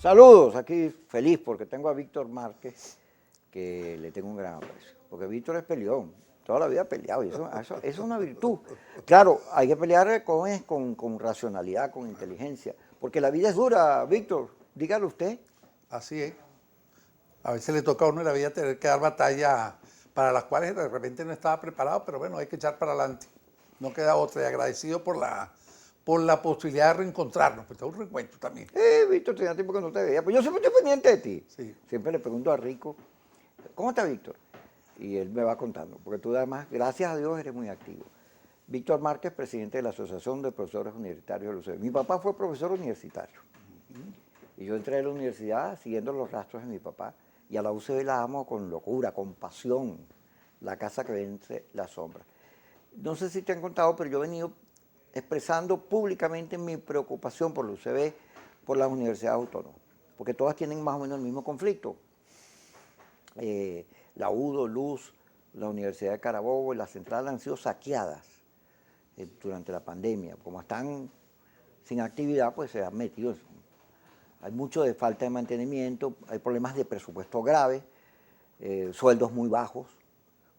Saludos, aquí feliz porque tengo a Víctor Márquez, que le tengo un gran aprecio. Porque Víctor es peleón, toda la vida ha peleado, y eso es una virtud. Claro, hay que pelear con racionalidad, con inteligencia, porque la vida es dura, Víctor, dígalo usted. Así es. A veces le toca a uno en la vida tener que dar batalla para las cuales de repente no estaba preparado, pero bueno, hay que echar para adelante. No queda otra. Y agradecido por la posibilidad de reencontrarnos. Pues es un reencuentro también. Víctor, tenía tiempo que no te veía, pues yo siempre estoy pendiente de ti. Sí. Siempre le pregunto a Rico, ¿cómo está Víctor? Y él me va contando, porque tú además, gracias a Dios, eres muy activo. Víctor Márquez, presidente de la Asociación de Profesores Universitarios de la UCB. Mi papá fue profesor universitario. Y yo entré a la universidad siguiendo los rastros de mi papá. Y a la UCB la amo con locura, con pasión. La casa que vence la sombra. No sé si te han contado, pero yo he venido expresando públicamente mi preocupación por la UCB, por las universidades autónomas. Porque todas tienen más o menos el mismo conflicto. La UDO, Luz, la Universidad de Carabobo y la Central han sido saqueadas durante la pandemia. Como están sin actividad, pues se han metido. Hay mucho de falta de mantenimiento, hay problemas de presupuesto graves, sueldos muy bajos,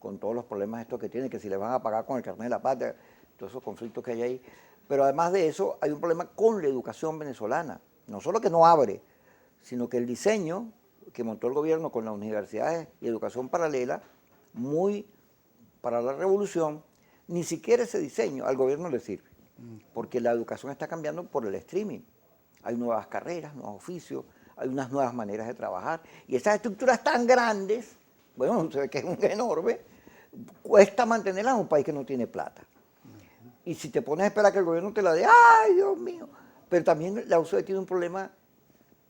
con todos los problemas estos que tienen, que si les van a pagar con el carnet de la patria, todos esos conflictos que hay ahí. Pero además de eso, hay un problema con la educación venezolana. No solo que no abre, sino que el diseño que montó el gobierno con las universidades y educación paralela, muy para la revolución, ni siquiera ese diseño al gobierno le sirve, porque la educación está cambiando por el streaming. Hay nuevas carreras, nuevos oficios, hay unas nuevas maneras de trabajar, y esas estructuras tan grandes, bueno, se ve que es enorme, cuesta mantenerlas en un país que no tiene plata. Y si te pones a esperar que el gobierno te la dé, ¡ay, Dios mío! Pero también la UCB tiene un problema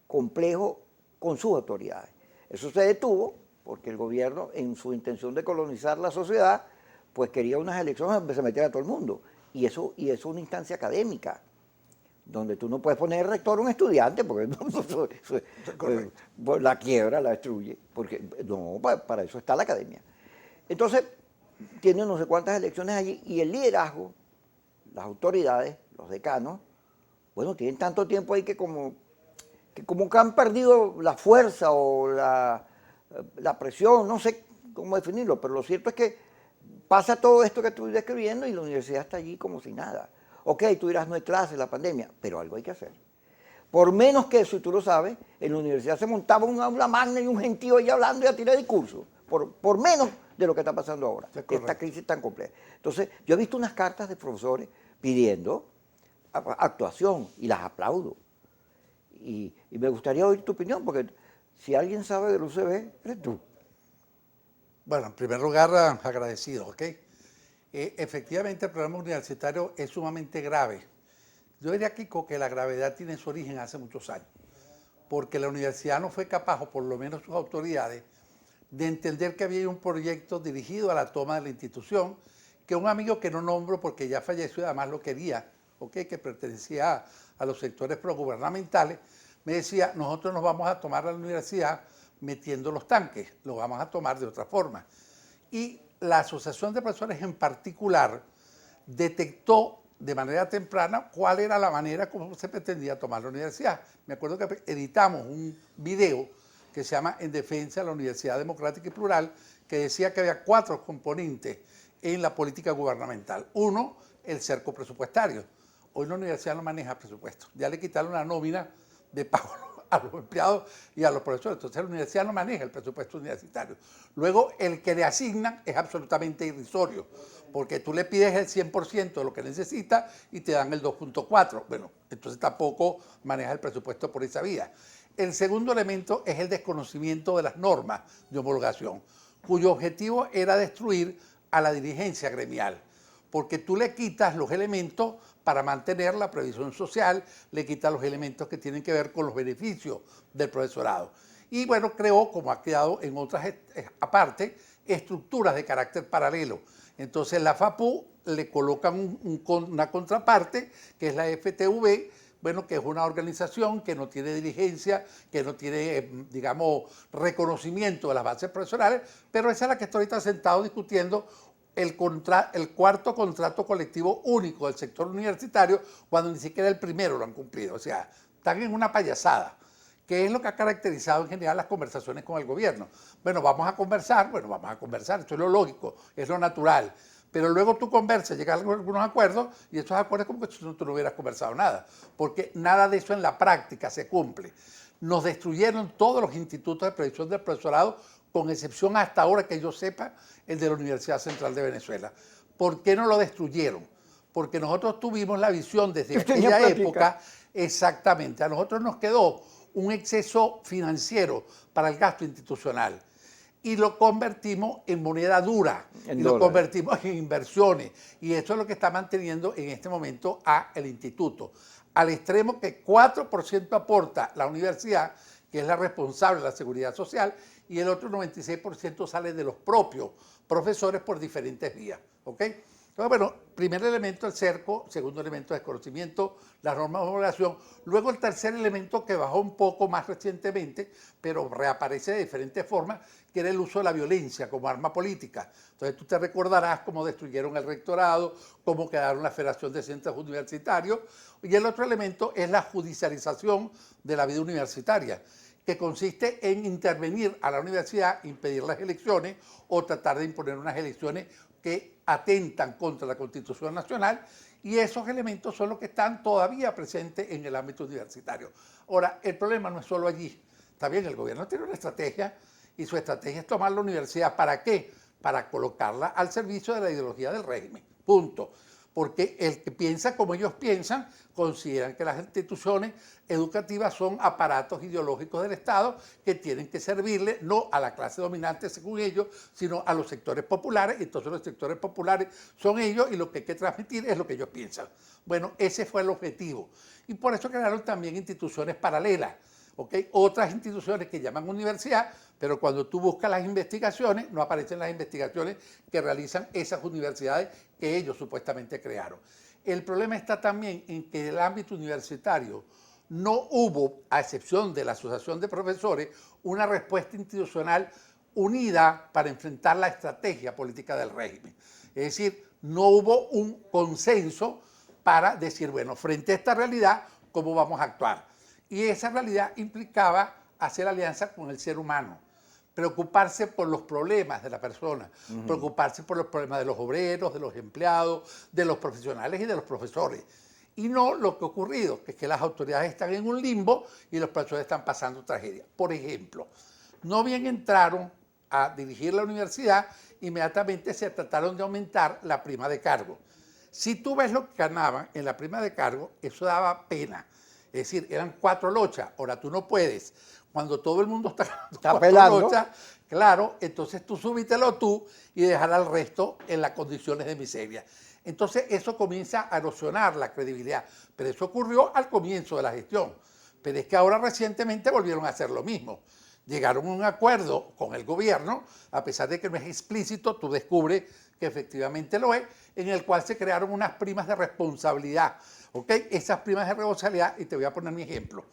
complejo con sus autoridades. Eso se detuvo porque el gobierno, en su intención de colonizar la sociedad, pues quería unas elecciones donde se metiera a todo el mundo. Y eso es una instancia académica, donde tú no puedes poner rector a un estudiante, porque la quiebra, la destruye, porque no, para eso está la academia. Entonces, tiene no sé cuántas elecciones allí, y el liderazgo, las autoridades, los decanos, bueno, tienen tanto tiempo ahí que como que han perdido la fuerza o la presión, no sé cómo definirlo, pero lo cierto es que pasa todo esto que estoy describiendo y la universidad está allí como si nada. Ok, tú dirás, no hay clases, la pandemia, pero algo hay que hacer. Por menos que eso, y tú lo sabes, en la universidad se montaba un aula magna y un gentío ahí hablando y a tirar discursos, por menos de lo que está pasando ahora, esta crisis tan compleja. Entonces, yo he visto unas cartas de profesores pidiendo actuación y las aplaudo. Y me gustaría oír tu opinión, porque si alguien sabe del UCB, eres tú. Bueno, en primer lugar, agradecido, ¿ok? Efectivamente, el programa universitario es sumamente grave. Yo diría, Kiko, que la gravedad tiene su origen hace muchos años, porque la universidad no fue capaz, o por lo menos sus autoridades, de entender que había un proyecto dirigido a la toma de la institución, que un amigo que no nombro porque ya falleció y además lo quería, ¿okay? Que pertenecía a los sectores progubernamentales, me decía, nosotros nos vamos a tomar la universidad metiendo los tanques, lo vamos a tomar de otra forma. Y la Asociación de Profesores en particular detectó de manera temprana cuál era la manera como se pretendía tomar la universidad. Me acuerdo que editamos un video que se llama En defensa de la Universidad Democrática y Plural, que decía que había 4 componentes en la política gubernamental. Uno, el cerco presupuestario. Hoy la universidad no maneja presupuesto. Ya le quitaron la nómina de pago a los empleados y a los profesores. Entonces la universidad no maneja el presupuesto universitario. Luego, el que le asignan es absolutamente irrisorio, porque tú le pides el 100% de lo que necesita y te dan el 2.4. Bueno, entonces tampoco maneja el presupuesto por esa vía. El segundo elemento es el desconocimiento de las normas de homologación, cuyo objetivo era destruir a la dirigencia gremial, porque tú le quitas los elementos para mantener la previsión social, le quitas los elementos que tienen que ver con los beneficios del profesorado. Y bueno, creó, como ha quedado en otras aparte, estructuras de carácter paralelo. Entonces la FAPU le colocan una contraparte, que es la FTV, bueno, que es una organización que no tiene dirigencia, que no tiene, digamos, reconocimiento de las bases profesionales, pero esa es la que estoy ahorita sentado discutiendo el cuarto contrato colectivo único del sector universitario, cuando ni siquiera el primero lo han cumplido. O sea, están en una payasada. ¿Qué es lo que ha caracterizado en general las conversaciones con el gobierno? Bueno, vamos a conversar, esto es lo lógico, es lo natural. Pero luego tú conversas, llegas a algunos acuerdos y esos acuerdos como que tú no hubieras conversado nada, porque nada de eso en la práctica se cumple. Nos destruyeron todos los institutos de previsión del profesorado, con excepción hasta ahora que yo sepa, el de la Universidad Central de Venezuela. ¿Por qué no lo destruyeron? Porque nosotros tuvimos la visión desde aquella época, exactamente, a nosotros nos quedó un exceso financiero para el gasto institucional y lo convertimos en moneda dura, y lo convertimos en inversiones, y esto es lo que está manteniendo en este momento el instituto, al extremo que 4% aporta la universidad, que es la responsable de la seguridad social, y el otro 96% sale de los propios profesores por diferentes vías, ¿ok? Entonces, bueno, primer elemento el cerco, segundo elemento desconocimiento, las normas de homologación, luego el tercer elemento que bajó un poco más recientemente, pero reaparece de diferentes formas, que era el uso de la violencia como arma política. Entonces tú te recordarás cómo destruyeron el rectorado, cómo quedaron la Federación de Centros Universitarios, y el otro elemento es la judicialización de la vida universitaria, que consiste en intervenir a la universidad, impedir las elecciones o tratar de imponer unas elecciones que atentan contra la Constitución Nacional, y esos elementos son los que están todavía presentes en el ámbito universitario. Ahora, el problema no es solo allí. Está bien, el gobierno tiene una estrategia y su estrategia es tomar la universidad. ¿Para qué? Para colocarla al servicio de la ideología del régimen. Punto. Porque el que piensa como ellos piensan, consideran que las instituciones educativas son aparatos ideológicos del Estado que tienen que servirle no a la clase dominante según ellos, sino a los sectores populares, y entonces los sectores populares son ellos y lo que hay que transmitir es lo que ellos piensan. Bueno, ese fue el objetivo. Y por eso crearon también instituciones paralelas, ¿okay? Otras instituciones que llaman universidad, pero cuando tú buscas las investigaciones, no aparecen las investigaciones que realizan esas universidades que ellos supuestamente crearon. El problema está también en que en el ámbito universitario no hubo, a excepción de la Asociación de Profesores, una respuesta institucional unida para enfrentar la estrategia política del régimen. Es decir, no hubo un consenso para decir, bueno, frente a esta realidad, ¿cómo vamos a actuar? Y esa realidad implicaba hacer alianza con el ser humano, preocuparse por los problemas de la persona, preocuparse por los problemas de los obreros, de los empleados, de los profesionales y de los profesores. Y no lo que ha ocurrido, que es que las autoridades están en un limbo y los profesores están pasando tragedia. Por ejemplo, no bien entraron a dirigir la universidad, inmediatamente se trataron de aumentar la prima de cargo. Si tú ves lo que ganaban en la prima de cargo, eso daba pena. Es decir, eran 4 lochas, ahora tú no puedes. Cuando todo el mundo está pelando, lochas, claro, entonces tú súbitelo tú y dejar al resto en las condiciones de miseria. Entonces eso comienza a erosionar la credibilidad, pero eso ocurrió al comienzo de la gestión. Pero es que ahora recientemente volvieron a hacer lo mismo. Llegaron a un acuerdo con el gobierno, a pesar de que no es explícito, tú descubres que efectivamente lo es, en el cual se crearon unas primas de responsabilidad. ¿Ok? Esas primas de responsabilidad, y te voy a poner mi ejemplo.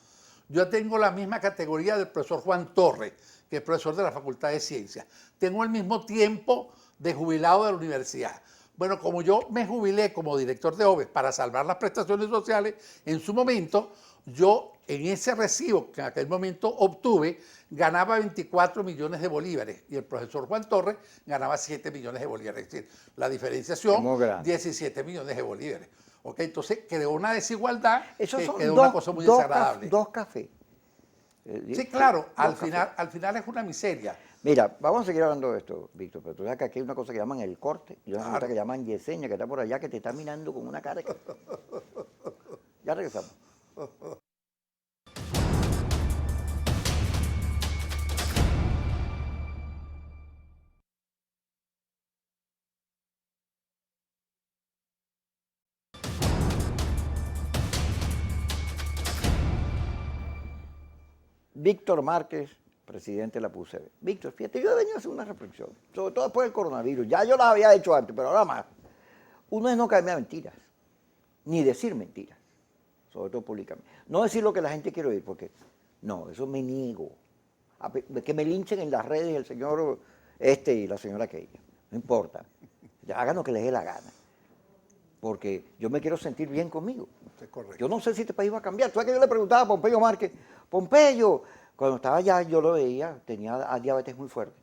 Yo tengo la misma categoría del profesor Juan Torres, que es profesor de la Facultad de Ciencias. Tengo el mismo tiempo de jubilado de la universidad. Bueno, como yo me jubilé como director de OVES para salvar las prestaciones sociales, en su momento, yo en ese recibo que en aquel momento obtuve, ganaba 24 millones de bolívares y el profesor Juan Torres ganaba 7 millones de bolívares. Es decir, la diferenciación, 17 millones de bolívares. ¿Ok? Entonces creó una desigualdad que quedó una cosa muy desagradable. Dos cafés. Sí, claro, al final es una miseria. Mira, vamos a seguir hablando de esto, Víctor, pero tú sabes que aquí hay una cosa que llaman el corte y una cosa que llaman yeseña, que está por allá, que te está mirando con una cara que... Ya regresamos. Víctor Márquez, presidente de la PUCB. Víctor, fíjate, yo he venido a hacer una reflexión, sobre todo después del coronavirus. Ya yo la había hecho antes, pero ahora más. Uno es no caerme a mentiras, ni decir mentiras, sobre todo públicamente. No decir lo que la gente quiere oír, porque no, eso me niego. Que me linchen en las redes el señor y la señora aquella. No importa. Ya hagan lo que les dé la gana. porque yo me quiero sentir bien conmigo. Es correcto. Yo no sé si este país va a cambiar. ¿Tú sabes que yo le preguntaba a Pompeyo Márquez, Pompeyo, cuando estaba allá yo lo veía, tenía diabetes muy fuerte.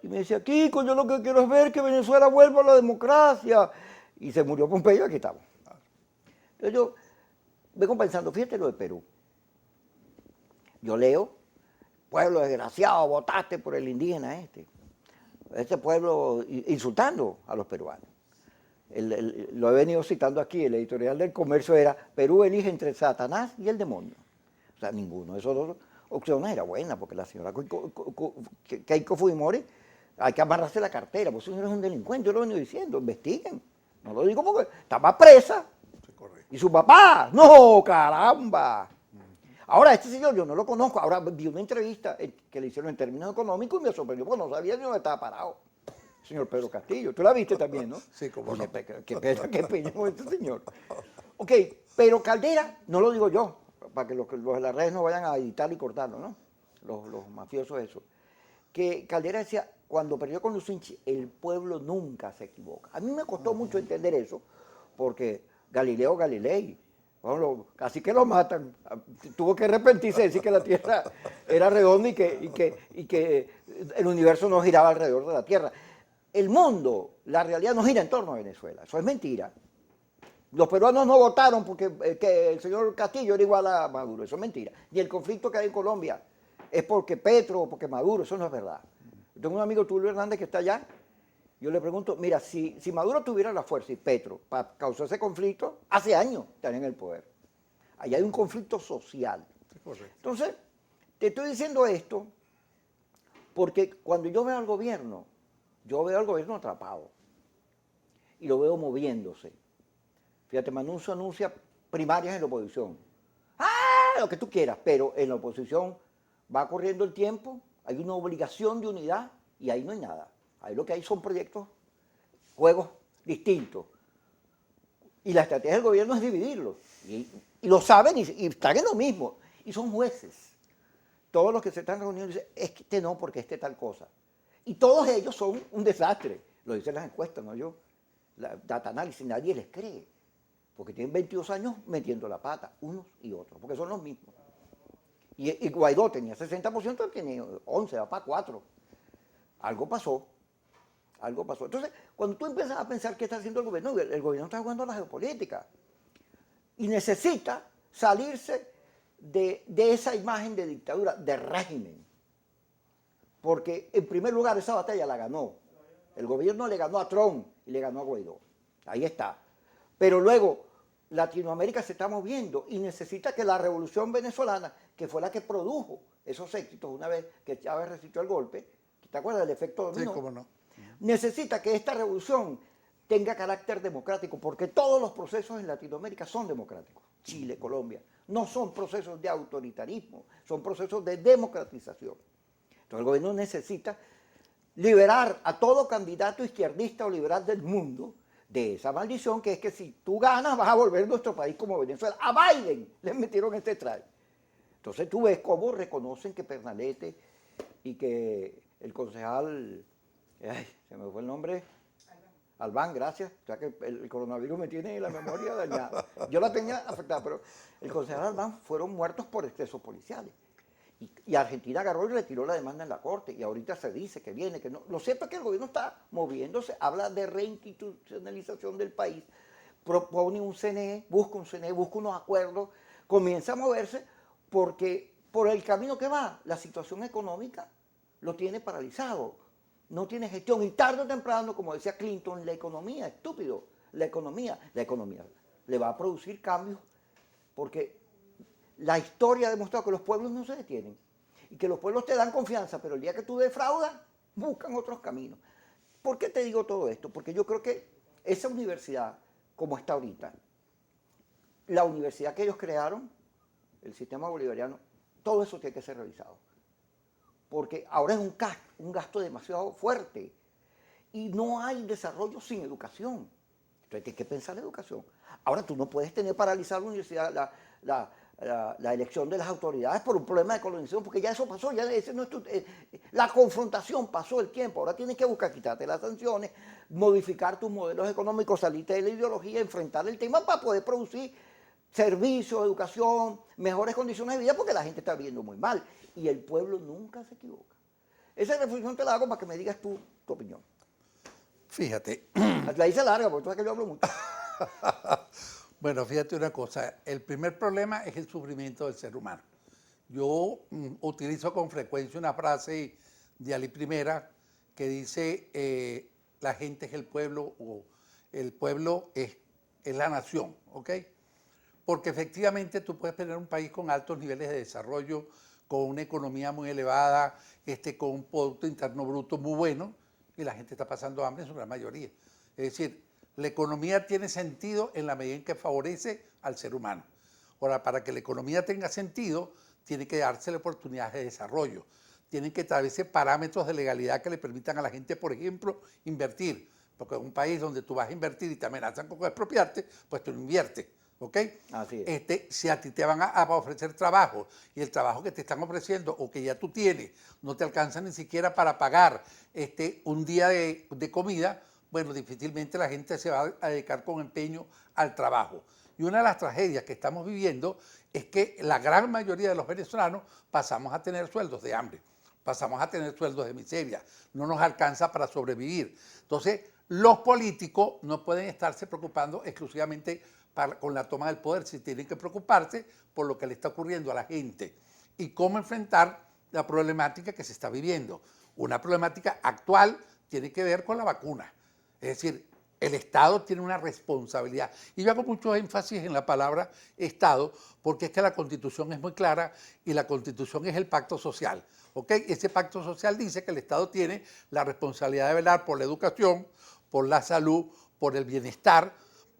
Y me decía, Kiko, yo lo que quiero es ver que Venezuela vuelva a la democracia. Y se murió Pompeyo, aquí estamos. Entonces yo vengo pensando, fíjate lo de Perú. Yo leo, pueblo desgraciado, votaste por el indígena este pueblo insultando a los peruanos. Lo he venido citando aquí, el editorial del Comercio era, Perú elige entre Satanás y el demonio. O sea, ninguno de esos dos opciones era buena, porque la señora Keiko Fujimori, hay que amarrarse la cartera, porque ese señor es un delincuente, yo lo he venido diciendo, investiguen. No lo digo porque estaba presa. Sí, correcto. Y su papá, no, caramba. Ahora, este señor yo no lo conozco, ahora vi una entrevista que le hicieron en términos económicos y me sorprendió porque no sabía ni dónde estaba parado. Señor Pedro Castillo, tú la viste también, ¿no? Sí, como no. Qué peña con este señor. Ok, pero Caldera, no lo digo yo, para que los de las redes no vayan a editar y cortarlo, ¿no? Los mafiosos eso. Que Caldera decía, cuando perdió con Lucinchi, el pueblo nunca se equivoca. A mí me costó mucho entender eso, porque Galileo Galilei, bueno, casi que lo matan, tuvo que arrepentirse de decir que la Tierra era redonda y que el universo no giraba alrededor de la Tierra. El mundo, la realidad no gira en torno a Venezuela, eso es mentira. Los peruanos no votaron porque que el señor Castillo era igual a Maduro, eso es mentira. Y el conflicto que hay en Colombia es porque Petro o porque Maduro, eso no es verdad. Yo tengo un amigo, Tulio Hernández, que está allá. Yo le pregunto, mira, si Maduro tuviera la fuerza y Petro para causar ese conflicto, hace años estaría en el poder. Allá hay un conflicto social. Entonces, te estoy diciendo esto porque cuando yo veo al gobierno atrapado y lo veo moviéndose. Fíjate, Manuncio anuncia primarias en la oposición. ¡Ah! Lo que tú quieras, pero en la oposición va corriendo el tiempo, hay una obligación de unidad y ahí no hay nada. Ahí lo que hay son proyectos, juegos distintos. Y la estrategia del gobierno es dividirlos. Y lo saben y están en lo mismo. Y son jueces. Todos los que se están reuniendo dicen, es que este no, porque este tal cosa. Y todos ellos son un desastre. Lo dicen las encuestas, no yo. La data análisis, nadie les cree. Porque tienen 22 años metiendo la pata, unos y otros, porque son los mismos. Y Guaidó tenía 60%, tiene 11, va para 4. Algo pasó. Entonces, cuando tú empiezas a pensar qué está haciendo el gobierno está jugando a la geopolítica. Y necesita salirse de esa imagen de dictadura, de régimen. Porque, en primer lugar, esa batalla la ganó. El gobierno le ganó a Trump y le ganó a Guaidó. Ahí está. Pero luego, Latinoamérica se está moviendo y necesita que la revolución venezolana, que fue la que produjo esos éxitos una vez que Chávez resistió el golpe, ¿te acuerdas del efecto dominó? Sí, cómo no. Necesita que esta revolución tenga carácter democrático, porque todos los procesos en Latinoamérica son democráticos. Chile, Colombia, no son procesos de autoritarismo, son procesos de democratización. Entonces el gobierno necesita liberar a todo candidato izquierdista o liberal del mundo de esa maldición que es que si tú ganas vas a volver nuestro país como Venezuela. A Biden le metieron este traje. Entonces tú ves cómo reconocen que Pernalete y que el concejal, se me fue el nombre, Albán, gracias. O sea que el coronavirus me tiene la memoria dañada. Yo la tenía afectada, pero el concejal Albán fueron muertos por excesos policiales. Y Argentina agarró y retiró la demanda en la corte. Y ahorita se dice que viene, que no. Lo cierto es que el gobierno está moviéndose, habla de reinstitucionalización del país, propone un CNE, busca unos acuerdos, comienza a moverse porque por el camino que va, la situación económica lo tiene paralizado. No tiene gestión y tarde o temprano, como decía Clinton, la economía, estúpido, la economía le va a producir cambios porque la historia ha demostrado que los pueblos no se detienen y que los pueblos te dan confianza, pero el día que tú defraudas, buscan otros caminos. ¿Por qué te digo todo esto? Porque yo creo que esa universidad, como está ahorita, la universidad que ellos crearon, el sistema bolivariano, todo eso tiene que ser revisado. Porque ahora es un gasto demasiado fuerte y no hay desarrollo sin educación. Entonces hay que pensar en educación. Ahora tú no puedes tener paralizada la universidad, la elección de las autoridades por un problema de colonización, porque ya eso pasó, ya ese no es la confrontación pasó el tiempo, ahora tienes que buscar quitarte las sanciones, modificar tus modelos económicos, salirte de la ideología, enfrentar el tema para poder producir servicios, educación, mejores condiciones de vida, porque la gente está viviendo muy mal y el pueblo nunca se equivoca. Esa reflexión te la hago para que me digas tú tu opinión. Fíjate. La hice larga, porque tú sabes que yo hablo mucho. Bueno, fíjate una cosa, el primer problema es el sufrimiento del ser humano. Yo utilizo con frecuencia una frase de Ali Primera que dice, la gente es el pueblo, o el pueblo es la nación, ¿ok? Porque efectivamente tú puedes tener un país con altos niveles de desarrollo, con una economía muy elevada, con un Producto Interno Bruto muy bueno, y la gente está pasando hambre en su gran mayoría. Es decir, la economía tiene sentido en la medida en que favorece al ser humano. Ahora, para que la economía tenga sentido, tiene que dársele oportunidades de desarrollo. Tienen que establecerse parámetros de legalidad que le permitan a la gente, por ejemplo, invertir. Porque en un país donde tú vas a invertir y te amenazan con expropiarte, pues tú no inviertes. ¿Ok? Así es. Si a ti te van a ofrecer trabajo y el trabajo que te están ofreciendo o que ya tú tienes no te alcanza ni siquiera para pagar un día de comida, bueno, difícilmente la gente se va a dedicar con empeño al trabajo. Y una de las tragedias que estamos viviendo es que la gran mayoría de los venezolanos pasamos a tener sueldos de hambre, pasamos a tener sueldos de miseria, no nos alcanza para sobrevivir. Entonces, los políticos no pueden estarse preocupando exclusivamente con la toma del poder, si tienen que preocuparse por lo que le está ocurriendo a la gente y cómo enfrentar la problemática que se está viviendo. Una problemática actual tiene que ver con la vacuna. Es decir, el Estado tiene una responsabilidad. Y yo hago mucho énfasis en la palabra Estado porque es que la Constitución es muy clara y la Constitución es el pacto social. ¿Ok? Ese pacto social dice que el Estado tiene la responsabilidad de velar por la educación, por la salud, por el bienestar,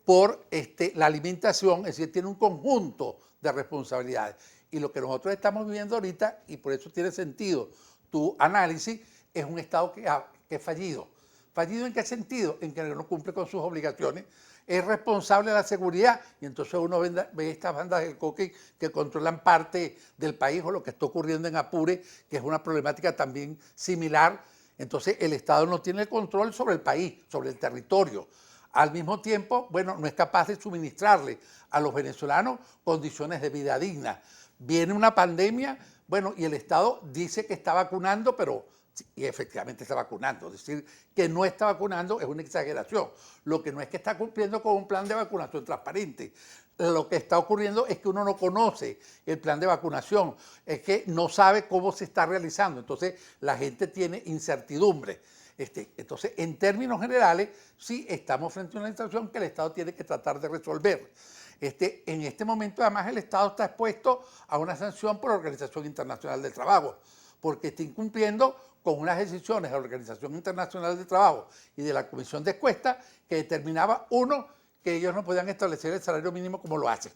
por la alimentación, es decir, tiene un conjunto de responsabilidades. Y lo que nosotros estamos viviendo ahorita, y por eso tiene sentido tu análisis, es un Estado que es fallido. ¿Fallido en qué sentido? En que no cumple con sus obligaciones, es responsable de la seguridad, y entonces uno ve estas bandas del coque que controlan parte del país, o lo que está ocurriendo en Apure, que es una problemática también similar. Entonces el Estado no tiene el control sobre el país, sobre el territorio. Al mismo tiempo, bueno, no es capaz de suministrarle a los venezolanos condiciones de vida dignas. Viene una pandemia, bueno, y el Estado dice que está vacunando, pero y efectivamente está vacunando. Decir que no está vacunando es una exageración. Lo que no es que está cumpliendo con un plan de vacunación transparente. Lo que está ocurriendo es que uno no conoce el plan de vacunación, es que no sabe cómo se está realizando. Entonces, la gente tiene incertidumbre. Entonces, en términos generales, sí estamos frente a una situación que el Estado tiene que tratar de resolver. En este momento, además, el Estado está expuesto a una sanción por la Organización Internacional del Trabajo, porque está incumpliendo con unas decisiones de la Organización Internacional del Trabajo y de la Comisión de Encuestas que determinaba, uno, que ellos no podían establecer el salario mínimo como lo hacen.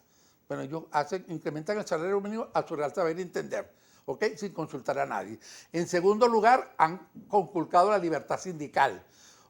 Bueno, ellos incrementan el salario mínimo a su real saber y entender. ¿Ok? Sin consultar a nadie. En segundo lugar, han conculcado la libertad sindical.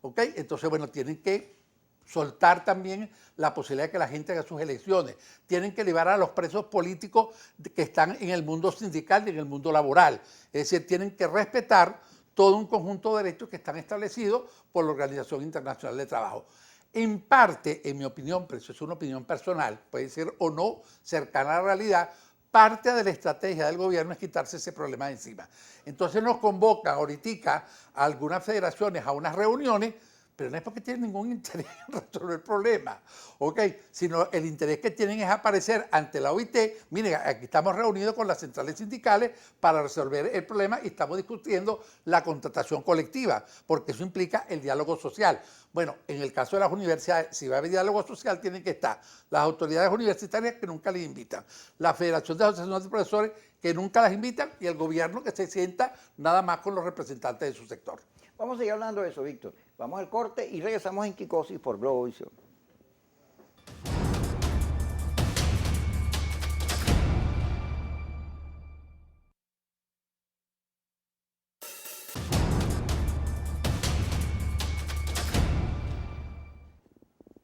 ¿Ok? Entonces, bueno, tienen que soltar también la posibilidad de que la gente haga sus elecciones. Tienen que liberar a los presos políticos que están en el mundo sindical y en el mundo laboral. Es decir, tienen que respetar todo un conjunto de derechos que están establecidos por la Organización Internacional de Trabajo. En parte, en mi opinión, pero eso es una opinión personal, puede ser o no cercana a la realidad, parte de la estrategia del gobierno es quitarse ese problema de encima. Entonces nos convocan ahorita a algunas federaciones a unas reuniones, pero no es porque tienen ningún interés en resolver el problema, ¿ok? Sino el interés que tienen es aparecer ante la OIT. Miren, aquí estamos reunidos con las centrales sindicales para resolver el problema y estamos discutiendo la contratación colectiva, porque eso implica el diálogo social. Bueno, en el caso de las universidades, si va a haber diálogo social, tienen que estar las autoridades universitarias que nunca les invitan, la Federación de Asociaciones de Profesores que nunca las invitan y el gobierno que se sienta nada más con los representantes de su sector. Vamos a seguir hablando de eso, Víctor. Vamos al corte y regresamos en Kikosis por Globovisión.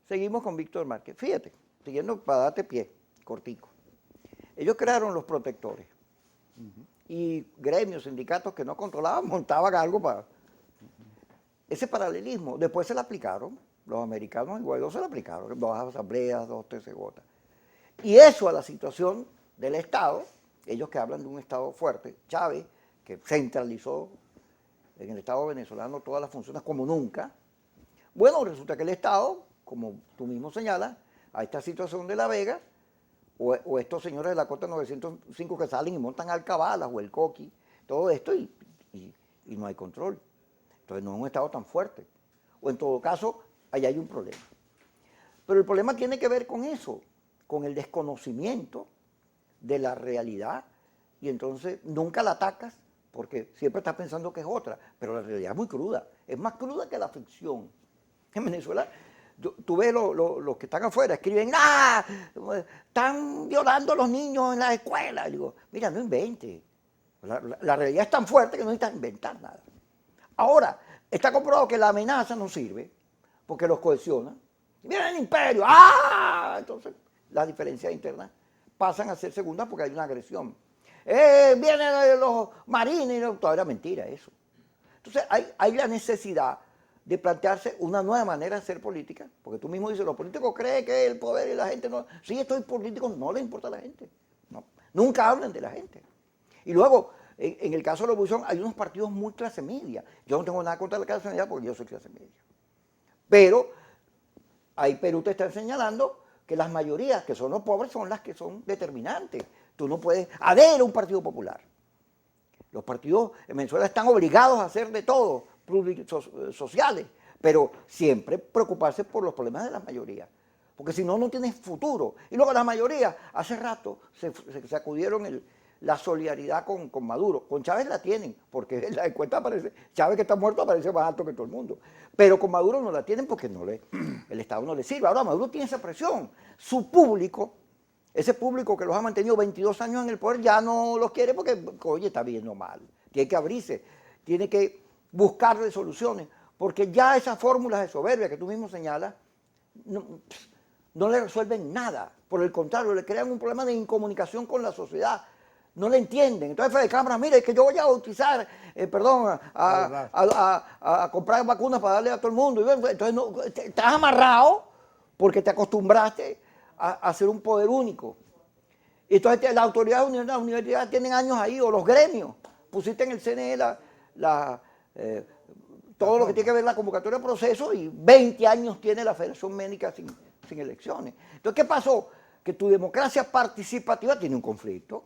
Seguimos con Víctor Márquez. Fíjate, siguiendo para darte pie, cortico. Ellos crearon los protectores. Y gremios, sindicatos que no controlaban, montaban algo para... Ese paralelismo, después se lo aplicaron, los americanos en Guaidó se lo aplicaron, 2 asambleas, 2 TCJ. Y eso a la situación del Estado, ellos que hablan de un Estado fuerte, Chávez, que centralizó en el Estado venezolano todas las funciones como nunca. Bueno, resulta que el Estado, como tú mismo señalas, a esta situación de La Vega, o estos señores de la Cota 905 que salen y montan alcabalas, o el coqui, todo esto, y no hay control. Entonces no es un Estado tan fuerte. O en todo caso, ahí hay un problema. Pero el problema tiene que ver con eso, con el desconocimiento de la realidad, y entonces nunca la atacas, porque siempre estás pensando que es otra, pero la realidad es muy cruda, es más cruda que la ficción. En Venezuela, tú ves los que están afuera, escriben, ¡ah! Están violando a los niños en la escuela. Y digo, mira, no inventes. La realidad es tan fuerte que no necesitas inventar nada. Ahora, está comprobado que la amenaza no sirve, porque los cohesiona. Viene el imperio, ¡ah! Entonces, las diferencias internas pasan a ser segundas porque hay una agresión. Vienen los marines, todo era mentira eso. Entonces, hay la necesidad de plantearse una nueva manera de hacer política, porque tú mismo dices, los políticos creen que el poder y la gente no... Sí, estos políticos no les importa a la gente, no, nunca hablan de la gente. Y luego, en el caso de la oposición, hay unos partidos muy clase media. Yo no tengo nada contra la clase media porque yo soy clase media. Pero, ahí Perú te está señalando que las mayorías, que son los pobres, son las que son determinantes. Tú no puedes adherir a un partido popular. Los partidos en Venezuela están obligados a hacer de todo, sociales, pero siempre preocuparse por los problemas de la mayoría, porque si no, no tienes futuro. Y luego la mayoría, hace rato, se sacudieron la solidaridad con Maduro. Con Chávez la tienen, porque en la encuesta aparece, Chávez que está muerto aparece más alto que todo el mundo, pero con Maduro no la tienen porque el Estado no le sirve. Ahora Maduro tiene esa presión, su público, ese público que los ha mantenido 22 años en el poder ya no los quiere porque, oye, está viendo mal, tiene que abrirse, tiene que buscarle soluciones, porque ya esas fórmulas de soberbia que tú mismo señalas no le resuelven nada, por el contrario, le crean un problema de incomunicación con la sociedad, no le entienden. Entonces, Fede Cámara, mire, que yo voy a utilizar, a comprar vacunas para darle a todo el mundo, entonces estás amarrado porque te acostumbraste a hacer un poder único. Entonces, la autoridad de la universidad tienen años ahí, o los gremios, pusiste en el CNE todo lo que tiene que ver la convocatoria de procesos y 20 años tiene la Federación Médica sin elecciones. Entonces, ¿qué pasó? Que tu democracia participativa tiene un conflicto,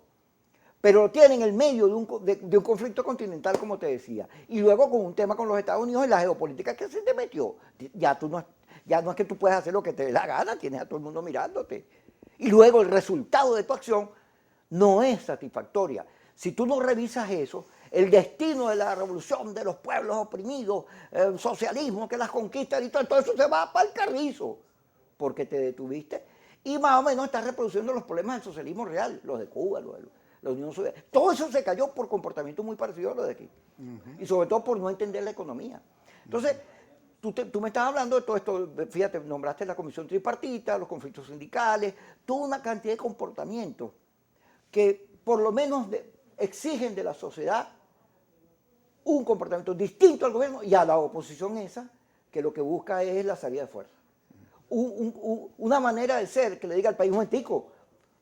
pero lo tiene en el medio de un conflicto continental, como te decía, y luego con un tema con los Estados Unidos y la geopolítica que se te metió. Ya no es que tú puedas hacer lo que te dé la gana, tienes a todo el mundo mirándote. Y luego el resultado de tu acción no es satisfactoria. Si tú no revisas eso, el destino de la revolución de los pueblos oprimidos, el socialismo que las conquistas y todo eso se va para el carrizo, porque te detuviste y más o menos estás reproduciendo los problemas del socialismo real, los de Cuba, los de la Unión Soviética. Todo eso se cayó por comportamientos muy parecidos a los de aquí. Y sobre todo por no entender la economía. Entonces, tú me estás hablando de todo esto, fíjate, nombraste la comisión tripartita, los conflictos sindicales, toda una cantidad de comportamientos que por lo menos exigen de la sociedad un comportamiento distinto al gobierno y a la oposición esa, que lo que busca es la salida de fuerza. Una manera de ser que le diga al país, un momentico,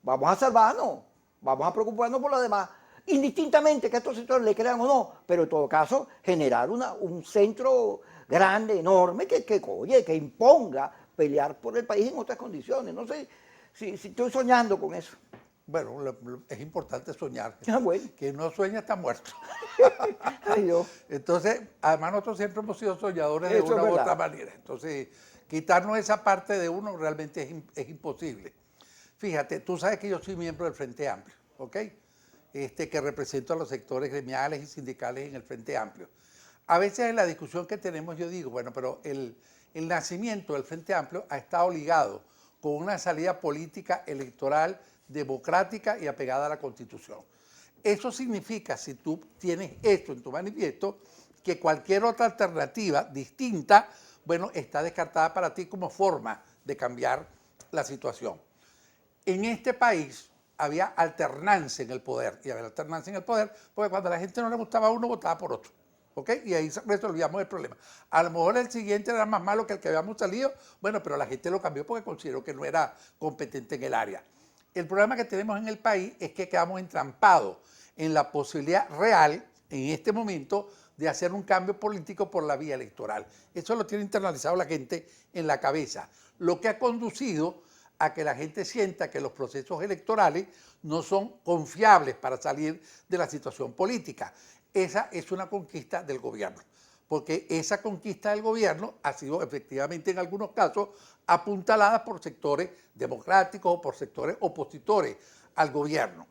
vamos a salvarnos, vamos a preocuparnos por lo demás, indistintamente que estos sectores le crean o no, pero en todo caso generar un centro grande, enorme, que imponga pelear por el país en otras condiciones. No sé si estoy soñando con eso. Bueno, es importante soñar. Bueno. Quien no sueña está muerto. Ay, Dios. Entonces, además nosotros siempre hemos sido soñadores de Eso una es u verdad. otra manera. Entonces, quitarnos esa parte de uno realmente es imposible. Fíjate, tú sabes que yo soy miembro del Frente Amplio, ¿ok? Que represento a los sectores gremiales y sindicales en el Frente Amplio. A veces en la discusión que tenemos yo digo, bueno, pero el nacimiento del Frente Amplio ha estado ligado con una salida política electoral democrática y apegada a la Constitución. Eso significa, si tú tienes esto en tu manifiesto, que cualquier otra alternativa distinta, bueno, está descartada para ti como forma de cambiar la situación. En este país había alternancia en el poder. Y había alternancia en el poder porque cuando a la gente no le gustaba a uno, votaba por otro. ¿Ok? Y ahí resolvíamos el problema. A lo mejor el siguiente era más malo que el que habíamos salido, bueno, pero la gente lo cambió porque consideró que no era competente en el área. El problema que tenemos en el país es que quedamos entrampados en la posibilidad real, en este momento, de hacer un cambio político por la vía electoral. Eso lo tiene internalizado la gente en la cabeza, lo que ha conducido a que la gente sienta que los procesos electorales no son confiables para salir de la situación política. Esa es una conquista del gobierno, porque esa conquista del gobierno ha sido efectivamente en algunos casos apuntalada por sectores democráticos o por sectores opositores al gobierno.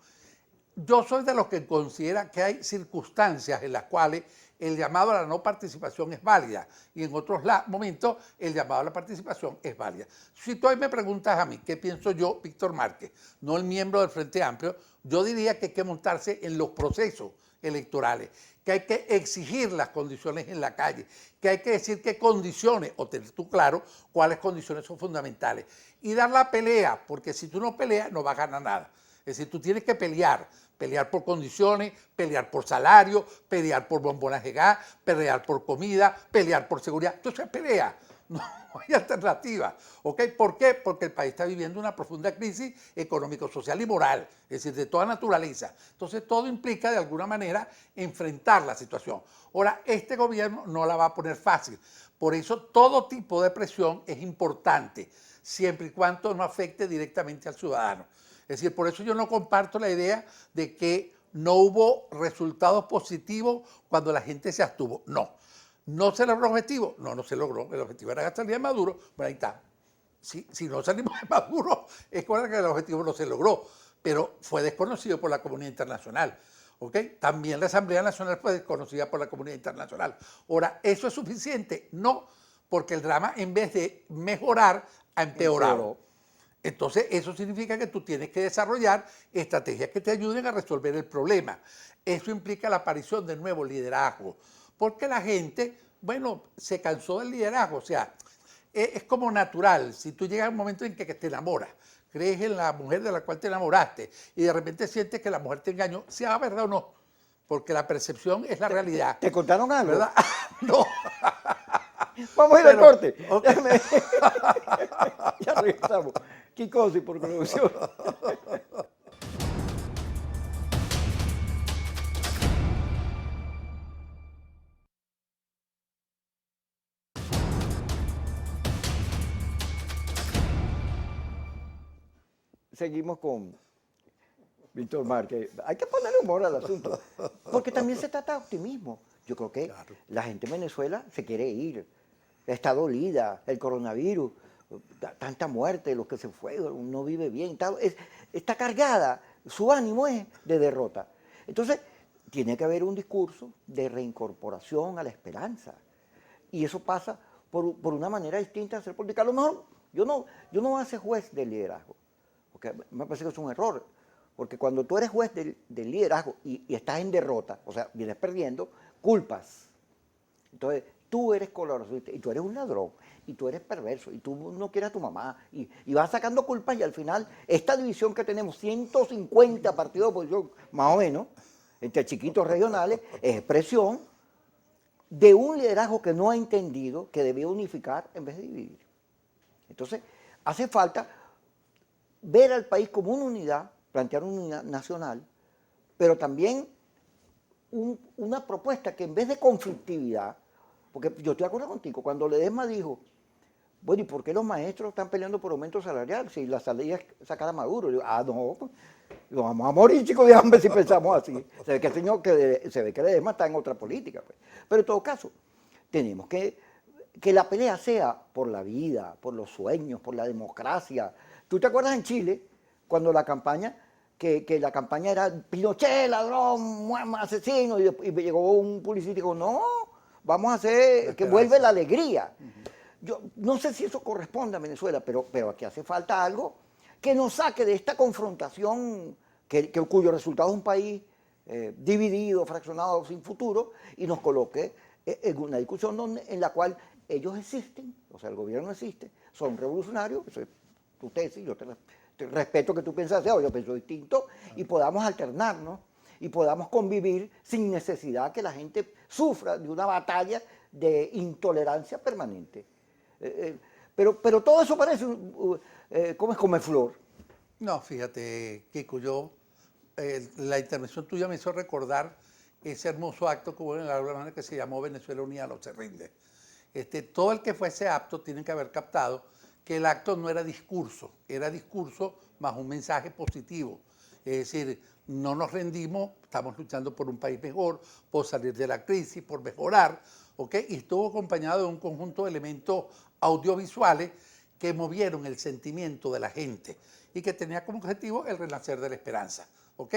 Yo soy de los que considera que hay circunstancias en las cuales el llamado a la no participación es válida y en otros momentos el llamado a la participación es válida. Si tú hoy me preguntas a mí qué pienso yo, Víctor Márquez, no el miembro del Frente Amplio, yo diría que hay que montarse en los procesos electorales, que hay que exigir las condiciones en la calle, que hay que decir qué condiciones, o tener tú claro cuáles condiciones son fundamentales, y dar la pelea, porque si tú no peleas no vas a ganar nada. Es decir, tú tienes que pelear por condiciones, pelear por salario, pelear por bombonas de gas, pelear por comida, pelear por seguridad. Entonces pelea, no hay alternativa. ¿Ok? ¿Por qué? Porque el país está viviendo una profunda crisis económico, social y moral, es decir, de toda naturaleza. Entonces todo implica de alguna manera enfrentar la situación. Ahora, este gobierno no la va a poner fácil. Por eso todo tipo de presión es importante, siempre y cuando no afecte directamente al ciudadano. Es decir, por eso yo no comparto la idea de que no hubo resultados positivos cuando la gente se abstuvo. No. ¿No se logró el objetivo? No, no se logró. El objetivo era salir de Maduro. Bueno, ahí está. Si no salimos de Maduro, es claro que el objetivo no se logró, pero fue desconocido por la comunidad internacional. ¿Ok? También la Asamblea Nacional fue desconocida por la comunidad internacional. Ahora, ¿eso es suficiente? No, porque el drama, en vez de mejorar, ha empeorado. Entonces, eso significa que tú tienes que desarrollar estrategias que te ayuden a resolver el problema. Eso implica la aparición de nuevo liderazgo, porque la gente, bueno, se cansó del liderazgo. O sea, es como natural. Si tú llegas a un momento en que te enamoras, crees en la mujer de la cual te enamoraste y de repente sientes que la mujer te engañó, sea verdad o no, porque la percepción es la realidad. ¿Te contaron algo? ¿Verdad? No. Vamos a ir al corte. Okay. Ya regresamos. Kikosi por producción. Seguimos con Víctor Márquez. Hay que ponerle humor al asunto, porque también se trata de optimismo. Yo creo que la gente en Venezuela se quiere ir, está dolida, el coronavirus, tanta muerte, los que se fueron, no vive bien, está cargada, su ánimo es de derrota. Entonces, tiene que haber un discurso de reincorporación a la esperanza. Y eso pasa por una manera distinta de hacer política. A lo mejor yo no voy a ser juez del liderazgo, porque me parece que es un error. Porque cuando tú eres juez del liderazgo y estás en derrota, o sea, vienes perdiendo, culpas. Entonces, tú eres colaborador y tú eres un ladrón y tú eres perverso y tú no quieres a tu mamá y vas sacando culpas y al final esta división que tenemos, 150 partidos de oposición, más o menos, entre chiquitos regionales, es expresión de un liderazgo que no ha entendido que debía unificar en vez de dividir. Entonces, hace falta ver al país como una unidad, plantear una unidad nacional, pero también una propuesta que en vez de conflictividad, porque yo estoy de acuerdo contigo, cuando Ledesma dijo, bueno, ¿y por qué los maestros están peleando por aumento salarial si la salida es sacar a Maduro? Yo digo, no, pues, nos vamos a morir, chicos, de hambre si pensamos así. Se ve que el señor, se ve que Ledesma está en otra política. Pues. Pero en todo caso, tenemos que la pelea sea por la vida, por los sueños, por la democracia. ¿Tú te acuerdas en Chile, cuando la campaña, que la campaña era Pinochet, ladrón, asesino, y llegó un publicista y dijo, no, vamos a hacer que vuelve la alegría. Yo no sé si eso corresponde a Venezuela, pero aquí hace falta algo que nos saque de esta confrontación cuyo resultado es un país dividido, fraccionado, sin futuro, y nos coloque en una discusión en la cual ellos existen, o sea, el gobierno existe, son revolucionarios, eso es tu tesis, yo te respeto que tú piensas así, o yo pienso distinto, y podamos alternarnos y podamos convivir sin necesidad que la gente sufra de una batalla de intolerancia permanente. Pero todo eso parece, ¿cómo es comeflor? No, fíjate, Kiko, la intervención tuya me hizo recordar ese hermoso acto que hubo en la aula que se llamó Venezuela Unida no se rinde. Todo el que fuese apto tiene que haber captado que el acto no era discurso más un mensaje positivo. Es decir, no nos rendimos, estamos luchando por un país mejor, por salir de la crisis, por mejorar, ¿ok? Y estuvo acompañado de un conjunto de elementos audiovisuales que movieron el sentimiento de la gente y que tenía como objetivo el renacer de la esperanza, ¿ok?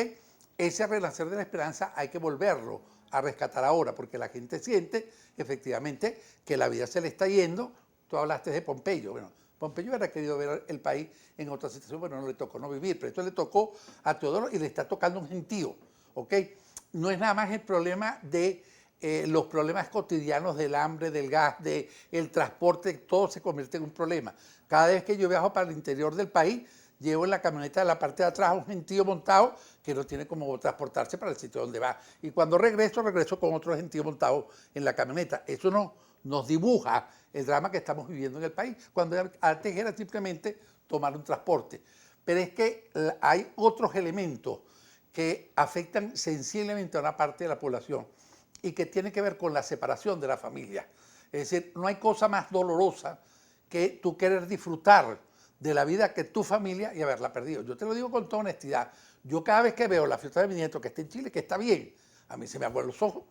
Ese renacer de la esperanza hay que volverlo a rescatar ahora, porque la gente siente efectivamente que la vida se le está yendo. Tú hablaste de Pompeyo. Bueno, Pompeyo hubiera querido ver el país en otra situación, pero no le tocó no vivir, pero esto le tocó a Teodoro y le está tocando un gentío, ¿ok? No es nada más el problema de los problemas cotidianos del hambre, del gas, del transporte, todo se convierte en un problema. Cada vez que yo viajo para el interior del país, llevo en la camioneta de la parte de atrás a un gentío montado que no tiene cómo transportarse para el sitio donde va. Y cuando regreso con otro gentío montado en la camioneta. Eso nos dibuja el drama que estamos viviendo en el país, cuando antes era simplemente tomar un transporte. Pero es que hay otros elementos que afectan sensiblemente a una parte de la población y que tienen que ver con la separación de la familia. Es decir, no hay cosa más dolorosa que tú querer disfrutar de la vida que tu familia y haberla perdido. Yo te lo digo con toda honestidad. Yo cada vez que veo la fiesta de mi nieto que está en Chile, que está bien, a mí se me aguan los ojos,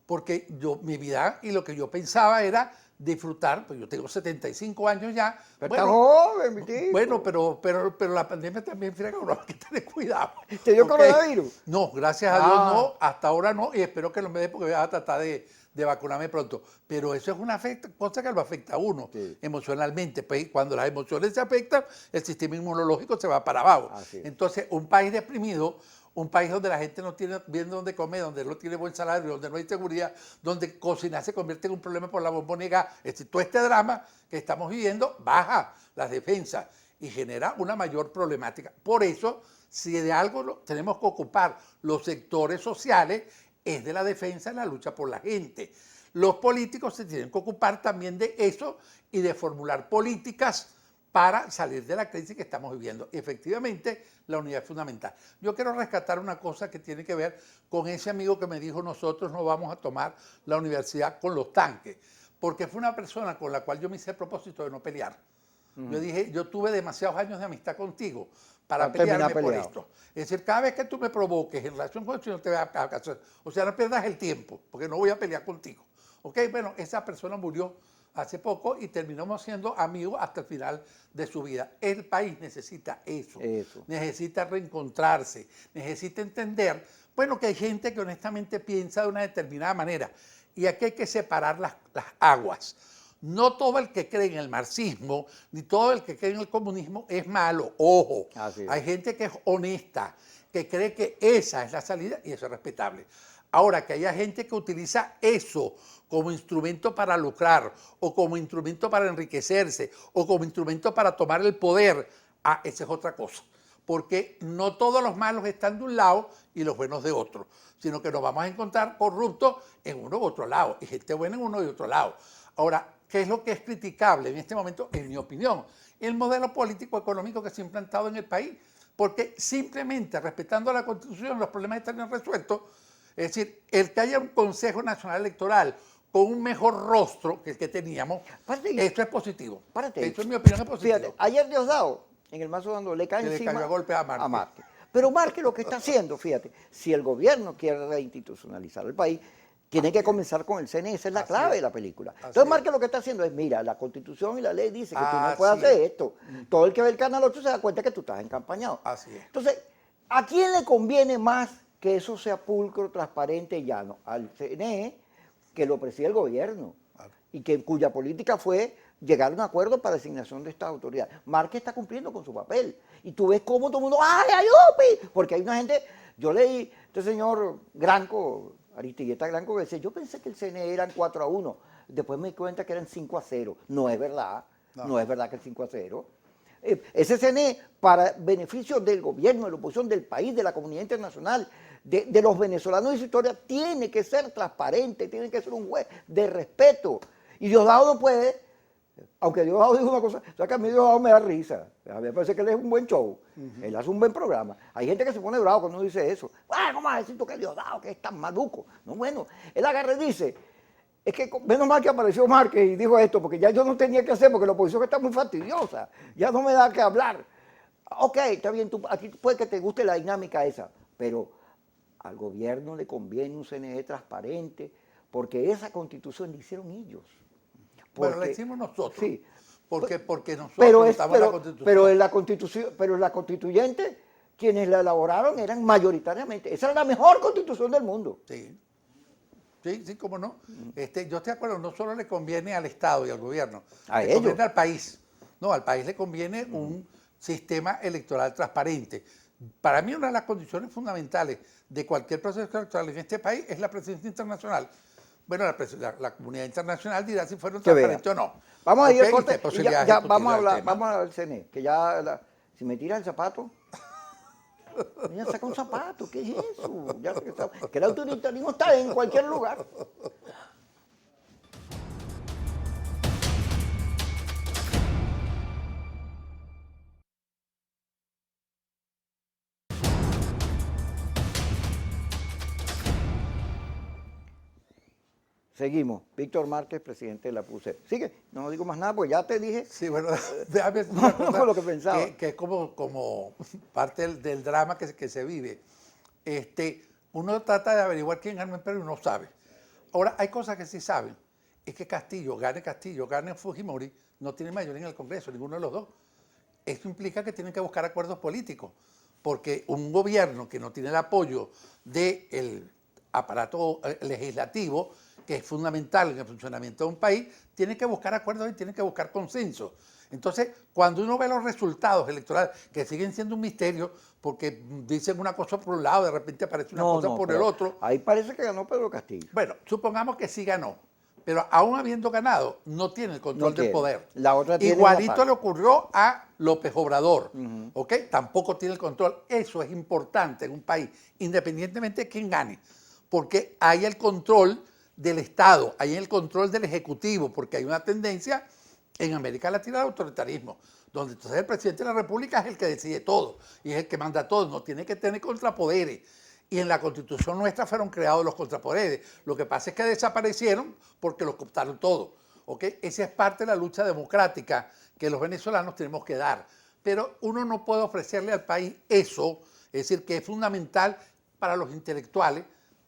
porque mi vida y lo que yo pensaba era disfrutar, pues yo tengo 75 años ya. Pero está joven, mi tío. Bueno, pero la pandemia también, fíjate que uno hay que tener cuidado. ¿Te dio ¿Okay? coronavirus? No, gracias a Dios no, hasta ahora no, y espero que no me dé porque voy a tratar de vacunarme pronto. Pero eso es una cosa que lo afecta a uno emocionalmente. Pues cuando las emociones se afectan, el sistema inmunológico se va para abajo. Entonces, un país deprimido, un país donde la gente no tiene bien dónde comer, donde no tiene buen salario, donde no hay seguridad, donde cocinar se convierte en un problema por la bombonera. Es decir, todo este drama que estamos viviendo baja las defensas y genera una mayor problemática. Por eso, si de algo tenemos que ocupar los sectores sociales, es de la defensa y la lucha por la gente. Los políticos se tienen que ocupar también de eso y de formular políticas para salir de la crisis que estamos viviendo. Efectivamente, la unidad es fundamental. Yo quiero rescatar una cosa que tiene que ver con ese amigo que me dijo: nosotros no vamos a tomar la universidad con los tanques, porque fue una persona con la cual yo me hice el propósito de no pelear. Yo dije, yo tuve demasiados años de amistad contigo para pelearme por esto. Es decir, cada vez que tú me provoques en relación con esto, yo no te voy a hacer. O sea, no pierdas el tiempo, porque no voy a pelear contigo. ¿Ok? Bueno, esa persona murió hace poco y terminamos siendo amigos hasta el final de su vida. El país necesita eso. Necesita reencontrarse, necesita entender, bueno, que hay gente que honestamente piensa de una determinada manera y aquí hay que separar las aguas. No todo el que cree en el marxismo, ni todo el que cree en el comunismo es malo. Ojo, hay gente que es honesta, que cree que esa es la salida y eso es respetable. Ahora, que haya gente que utiliza eso como instrumento para lucrar, o como instrumento para enriquecerse, o como instrumento para tomar el poder, esa es otra cosa. Porque no todos los malos están de un lado y los buenos de otro, sino que nos vamos a encontrar corruptos en uno u otro lado, y gente buena en uno y otro lado. Ahora, ¿qué es lo que es criticable en este momento? En mi opinión, el modelo político-económico que se ha implantado en el país, porque simplemente respetando la Constitución los problemas estarían resueltos. Es decir, el que haya un Consejo Nacional Electoral con un mejor rostro que el que teníamos, esto es positivo. Esto, en mi opinión, es positivo. Fíjate, ayer Diosdado, en el Mazo Dando, le cae encima le cayó a golpe a Márquez. Pero Márquez lo que está haciendo, fíjate, si el gobierno quiere reinstitucionalizar el país, tiene que comenzar con el CNE, esa es la clave de la película. Entonces Márquez lo que está haciendo es, mira, la Constitución y la ley dice que tú no puedes hacer esto. Todo el que ve el Canal 8 se da cuenta que tú estás encampañado. Así es. Entonces, ¿a quién le conviene más que eso sea pulcro, transparente y llano? Al CNE, que lo preside el gobierno, y cuya política fue llegar a un acuerdo para designación de esta autoridad. Márquez está cumpliendo con su papel. Y tú ves cómo todo el mundo, ¡ay, ayupi! Porque hay una gente, yo leí, este señor Granco, Aristilleta Granco, que decía, yo pensé que el CNE eran 4-1, después me di cuenta que eran 5-0. No es verdad, no es verdad que el 5-0. Ese CNE, para beneficio del gobierno, de la oposición, del país, de la comunidad internacional, de los venezolanos y su historia, tiene que ser transparente, tiene que ser un juez de respeto. Y Diosdado no puede, aunque Diosdado dijo una cosa, o sea que a mí Diosdado me da risa, a mí me parece que él es un buen show, él hace un buen programa. Hay gente que se pone bravo cuando uno dice eso. ¿Cómo vas a decir tú que es Diosdado, que es tan maluco? No, bueno, él agarra y dice, es que menos mal que apareció Márquez y dijo esto, porque ya yo no tenía que hacer, porque la oposición está muy fastidiosa, ya no me da que hablar. Ok, está bien, a ti puede que te guste la dinámica esa, pero al gobierno le conviene un CNE transparente, porque esa constitución la hicieron ellos. Bueno, la hicimos nosotros. Sí. Porque nosotros Pero, votamos la constitución. Pero en la constituyente, quienes la elaboraron eran mayoritariamente. Esa era la mejor constitución del mundo. Sí. Sí, cómo no. Yo estoy de acuerdo, no solo le conviene al Estado y al gobierno, le conviene al país. No, al país le conviene un sistema electoral transparente. Para mí una de las condiciones fundamentales de cualquier proceso electoral en este país es la presencia internacional. Bueno, la comunidad internacional dirá si fueron transparentes o no. Vamos a ir al corte y ya vamos a hablar del CNE, que ya, si me tira el zapato, ya saca un zapato, ¿qué es eso? Que el autoritarismo está en cualquier lugar. Seguimos. Víctor Márquez, presidente de la PUCE. Sigue, no digo más nada, pues ya te dije. Sí, bueno, déjame decir una cosa lo que pensaba. Que es como parte del drama que se vive. Uno trata de averiguar quién gana, pero no sabe. Ahora, hay cosas que sí saben. Es que Castillo, gane Fujimori, no tiene mayoría en el Congreso, ninguno de los dos. Esto implica que tienen que buscar acuerdos políticos, porque un gobierno que no tiene el apoyo del aparato legislativo, que es fundamental en el funcionamiento de un país, tiene que buscar acuerdos y tiene que buscar consenso. Entonces, cuando uno ve los resultados electorales, que siguen siendo un misterio, porque dicen una cosa por un lado, de repente aparece una cosa por el otro. Ahí parece que ganó Pedro Castillo. Bueno, supongamos que sí ganó, pero aún habiendo ganado, no tiene el control del poder. La otra tiene Igualito le ocurrió a López Obrador, ¿ok? Tampoco tiene el control. Eso es importante en un país, independientemente de quién gane, porque hay el control del Estado, hay el control del Ejecutivo, porque hay una tendencia en América Latina al autoritarismo, donde entonces el presidente de la República es el que decide todo y es el que manda todo, no tiene que tener contrapoderes. Y en la Constitución nuestra fueron creados los contrapoderes. Lo que pasa es que desaparecieron porque los cooptaron todos. ¿Okay? Esa es parte de la lucha democrática que los venezolanos tenemos que dar. Pero uno no puede ofrecerle al país eso, es decir, que es fundamental para los intelectuales,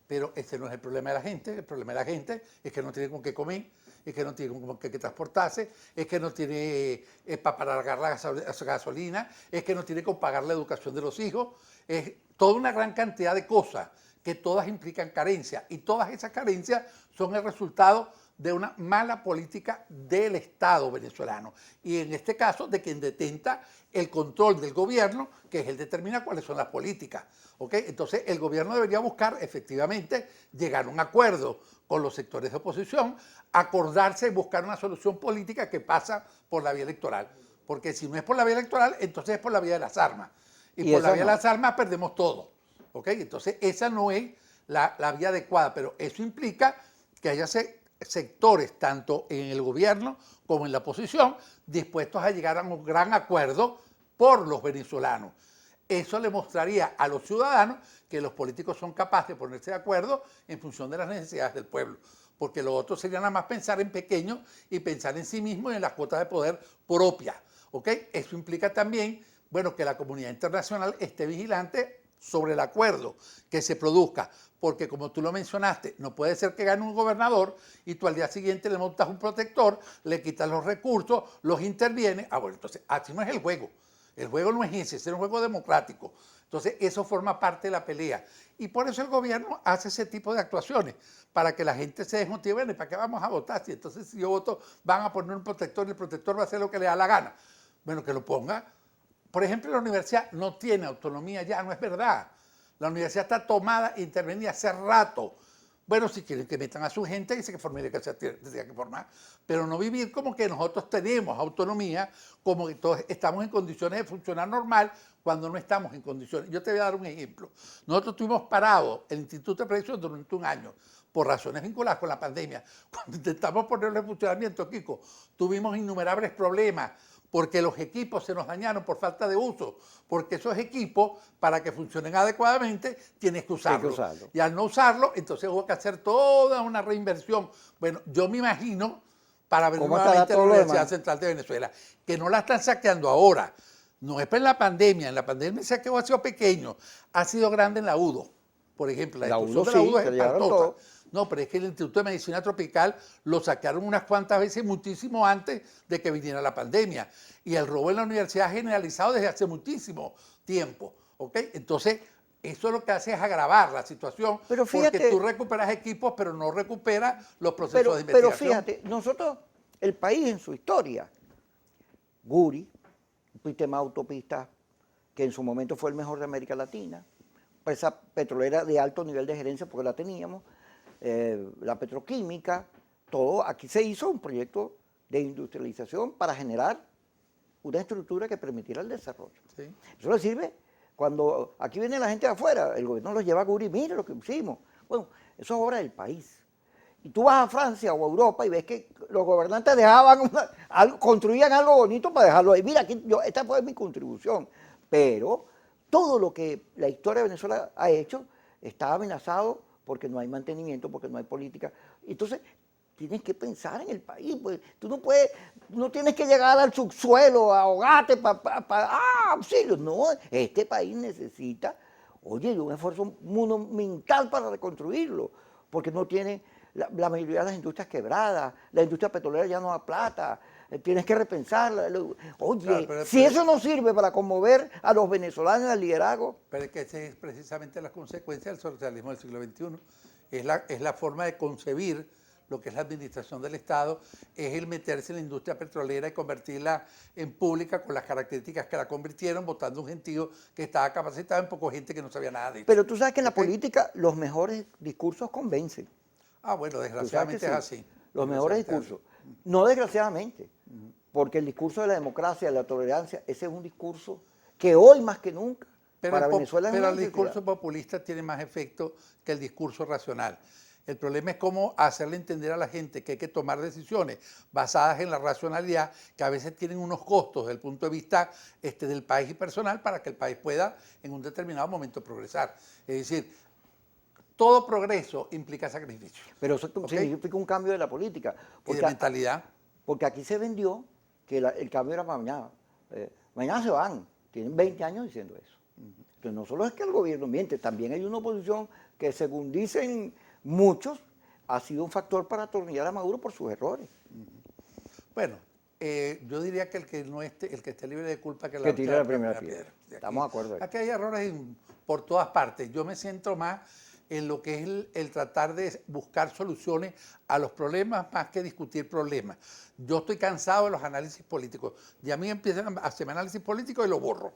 pero ese no es el problema de la gente. El problema de la gente es que no tiene con qué comer, es que no tiene con qué transportarse, es que no tiene para pagar la gasolina, es que no tiene con pagar la educación de los hijos. Es toda una gran cantidad de cosas que todas implican carencia y todas esas carencias son el resultado de una mala política del Estado venezolano y en este caso de quien detenta el control del gobierno, que es el que determina cuáles son las políticas. ¿Okay? Entonces el gobierno debería buscar efectivamente llegar a un acuerdo con los sectores de oposición, acordarse y buscar una solución política que pasa por la vía electoral, porque si no es por la vía electoral, entonces es por la vía de las armas. Y por la vía de las armas perdemos todo. ¿Okay? Entonces esa no es la vía adecuada, pero eso implica que haya sectores, tanto en el gobierno como en la oposición, dispuestos a llegar a un gran acuerdo por los venezolanos. Eso le mostraría a los ciudadanos que los políticos son capaces de ponerse de acuerdo en función de las necesidades del pueblo, porque lo otro sería nada más pensar en pequeño y pensar en sí mismo y en las cuotas de poder propias. ¿Okay? Eso implica también, bueno, que la comunidad internacional esté vigilante sobre el acuerdo que se produzca, porque como tú lo mencionaste, no puede ser que gane un gobernador y tú al día siguiente le montas un protector, le quitas los recursos, los intervienes. Bueno, entonces así no es el juego. El juego no es ese, es un juego democrático. Entonces eso forma parte de la pelea. Y por eso el gobierno hace ese tipo de actuaciones, para que la gente se desmotive. ¿Y para qué vamos a votar? Si entonces si yo voto van a poner un protector y el protector va a hacer lo que le da la gana. Bueno, que lo ponga. Por ejemplo, la universidad no tiene autonomía ya, no es verdad. La universidad está tomada e intervenida hace rato. Bueno, si quieren que metan a su gente, que se forme que se tenga que formar, pero no vivir como que nosotros tenemos autonomía, como que todos estamos en condiciones de funcionar normal cuando no estamos en condiciones. Yo te voy a dar un ejemplo. Nosotros estuvimos parados el Instituto de Prevención durante un año por razones vinculadas con la pandemia. Cuando intentamos ponerlo en funcionamiento, Kiko, tuvimos innumerables problemas porque los equipos se nos dañaron por falta de uso, porque esos equipos, para que funcionen adecuadamente, tienes que usarlos. Y al no usarlo, entonces hubo que hacer toda una reinversión. Bueno, yo me imagino, para abrir nuevamente la Universidad Central de Venezuela, que no la están saqueando ahora. No es en la pandemia el saqueo ha sido pequeño, ha sido grande en la UDO. Por ejemplo, la destrucción de la UDO es espantosa. No, pero es que el Instituto de Medicina Tropical lo sacaron unas cuantas veces, muchísimo antes de que viniera la pandemia. Y el robo en la universidad ha generalizado desde hace muchísimo tiempo. ¿Ok? Entonces, eso lo que hace es agravar la situación, pero fíjate, porque tú recuperas equipos, pero no recuperas los procesos de investigación. Pero fíjate, nosotros, el país en su historia, Guri, un sistema de autopistas que en su momento fue el mejor de América Latina, empresa petrolera de alto nivel de gerencia porque la teníamos, la petroquímica, todo, aquí se hizo un proyecto de industrialización para generar una estructura que permitiera el desarrollo. Sí. Eso le sirve cuando aquí viene la gente de afuera, el gobierno los lleva a Guri, mire lo que hicimos. Bueno, eso es obra del país. Y tú vas a Francia o a Europa y ves que los gobernantes dejaban construían algo bonito para dejarlo ahí. Mira, aquí, esta fue mi contribución. Pero todo lo que la historia de Venezuela ha hecho está amenazado porque no hay mantenimiento, porque no hay política. Entonces, tienes que pensar en el país. Pues, tú no puedes, no tienes que llegar al subsuelo, a ahogarte para auxilio. No, este país necesita, oye, un esfuerzo monumental para reconstruirlo, porque no tiene la mayoría de las industrias quebradas, la industria petrolera ya no da plata, tienes que repensarla. Oye, claro, si eso no sirve para conmover a los venezolanos al liderazgo. Pero es que esa es precisamente la consecuencia del socialismo del siglo XXI. Es la forma de concebir lo que es la administración del Estado, es el meterse en la industria petrolera y convertirla en pública con las características que la convirtieron, votando un gentío que estaba capacitado en poco gente que no sabía nada de eso. Pero tú sabes que en la política los mejores discursos convencen. Ah, bueno, desgraciadamente es así. Los mejores discursos. No desgraciadamente, porque el discurso de la democracia, de la tolerancia, ese es un discurso que hoy más que nunca para Venezuela es una necesidad. Pero el discurso populista tiene más efecto que el discurso racional. El problema es cómo hacerle entender a la gente que hay que tomar decisiones basadas en la racionalidad, que a veces tienen unos costos desde el punto de vista del país y personal para que el país pueda en un determinado momento progresar. Es decir, todo progreso implica sacrificio. Pero eso significa un cambio de la política. Y de mentalidad. Porque aquí se vendió que el cambio era para mañana. Mañana se van. Tienen 20 años diciendo eso. Entonces no solo es que el gobierno miente, también hay una oposición que, según dicen muchos, ha sido un factor para atornillar a Maduro por sus errores. Bueno, yo diría que el que esté libre de culpa que tire la primera piedra. Estamos de acuerdo ahí. Aquí hay errores por todas partes. Yo me centro más en lo que es el tratar de buscar soluciones a los problemas más que discutir problemas. Yo estoy cansado de los análisis políticos. Y a mí empiezan a hacerme análisis político y lo borro.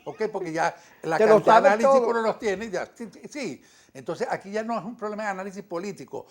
¿Ok? Porque ya la cantidad de análisis que uno los tiene, ya, sí. Entonces aquí ya no es un problema de análisis político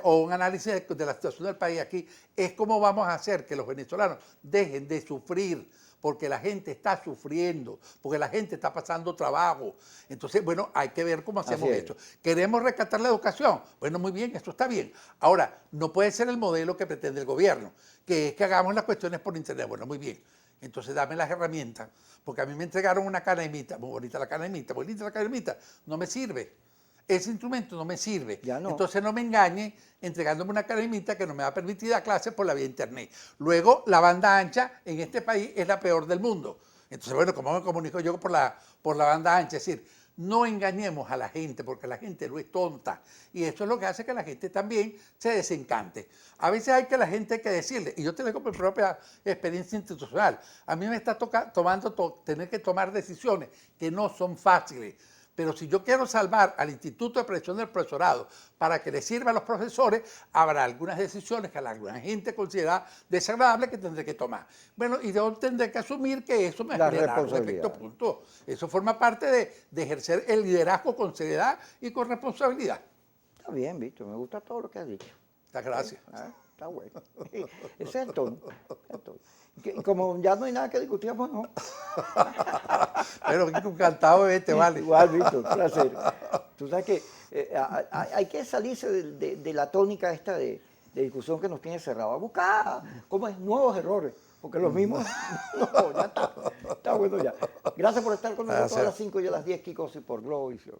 o un análisis de la situación del país. Aquí es cómo vamos a hacer que los venezolanos dejen de sufrir, porque la gente está sufriendo, porque la gente está pasando trabajo. Entonces, bueno, hay que ver cómo hacemos esto. ¿Queremos rescatar la educación? Bueno, muy bien, esto está bien. Ahora, no puede ser el modelo que pretende el gobierno, que es que hagamos las cuestiones por internet. Bueno, muy bien. Entonces, dame las herramientas, porque a mí me entregaron una canemita, muy bonita la canemita, no me sirve. Ese instrumento no me sirve. Ya no. Entonces no me engañe entregándome una cadenita que no me va a permitir dar clases por la vía internet. Luego, la banda ancha en este país es la peor del mundo. Entonces, bueno, ¿cómo me comunico yo por la banda ancha? Es decir, no engañemos a la gente porque la gente no es tonta. Y eso es lo que hace que la gente también se desencante. A veces hay que la gente hay que decirle, y yo te lo digo por propia experiencia institucional, a mí me está tener que tomar decisiones que no son fáciles. Pero si yo quiero salvar al Instituto de Prevención del Profesorado para que le sirva a los profesores, habrá algunas decisiones que alguna gente considera desagradables que tendré que tomar. Bueno, y yo tendré que asumir que eso me generará un efecto punto. Eso forma parte de ejercer el liderazgo con seriedad y con responsabilidad. Está bien, Víctor, me gusta todo lo que has dicho. Muchas gracias. Está bueno. Ese es el tono. El tono. Y como ya no hay nada que discutir, pues no. Pero encantado de verte, vale. Igual, Víctor, un placer. Tú sabes que hay que salirse de la tónica esta de discusión que nos tiene cerrado. A buscar, ¿cómo es? Nuevos errores. Porque los mismos, no, ya está. Está bueno ya. Gracias por estar con nosotros a las 5 y a las 10, Kiko, por Globovisión.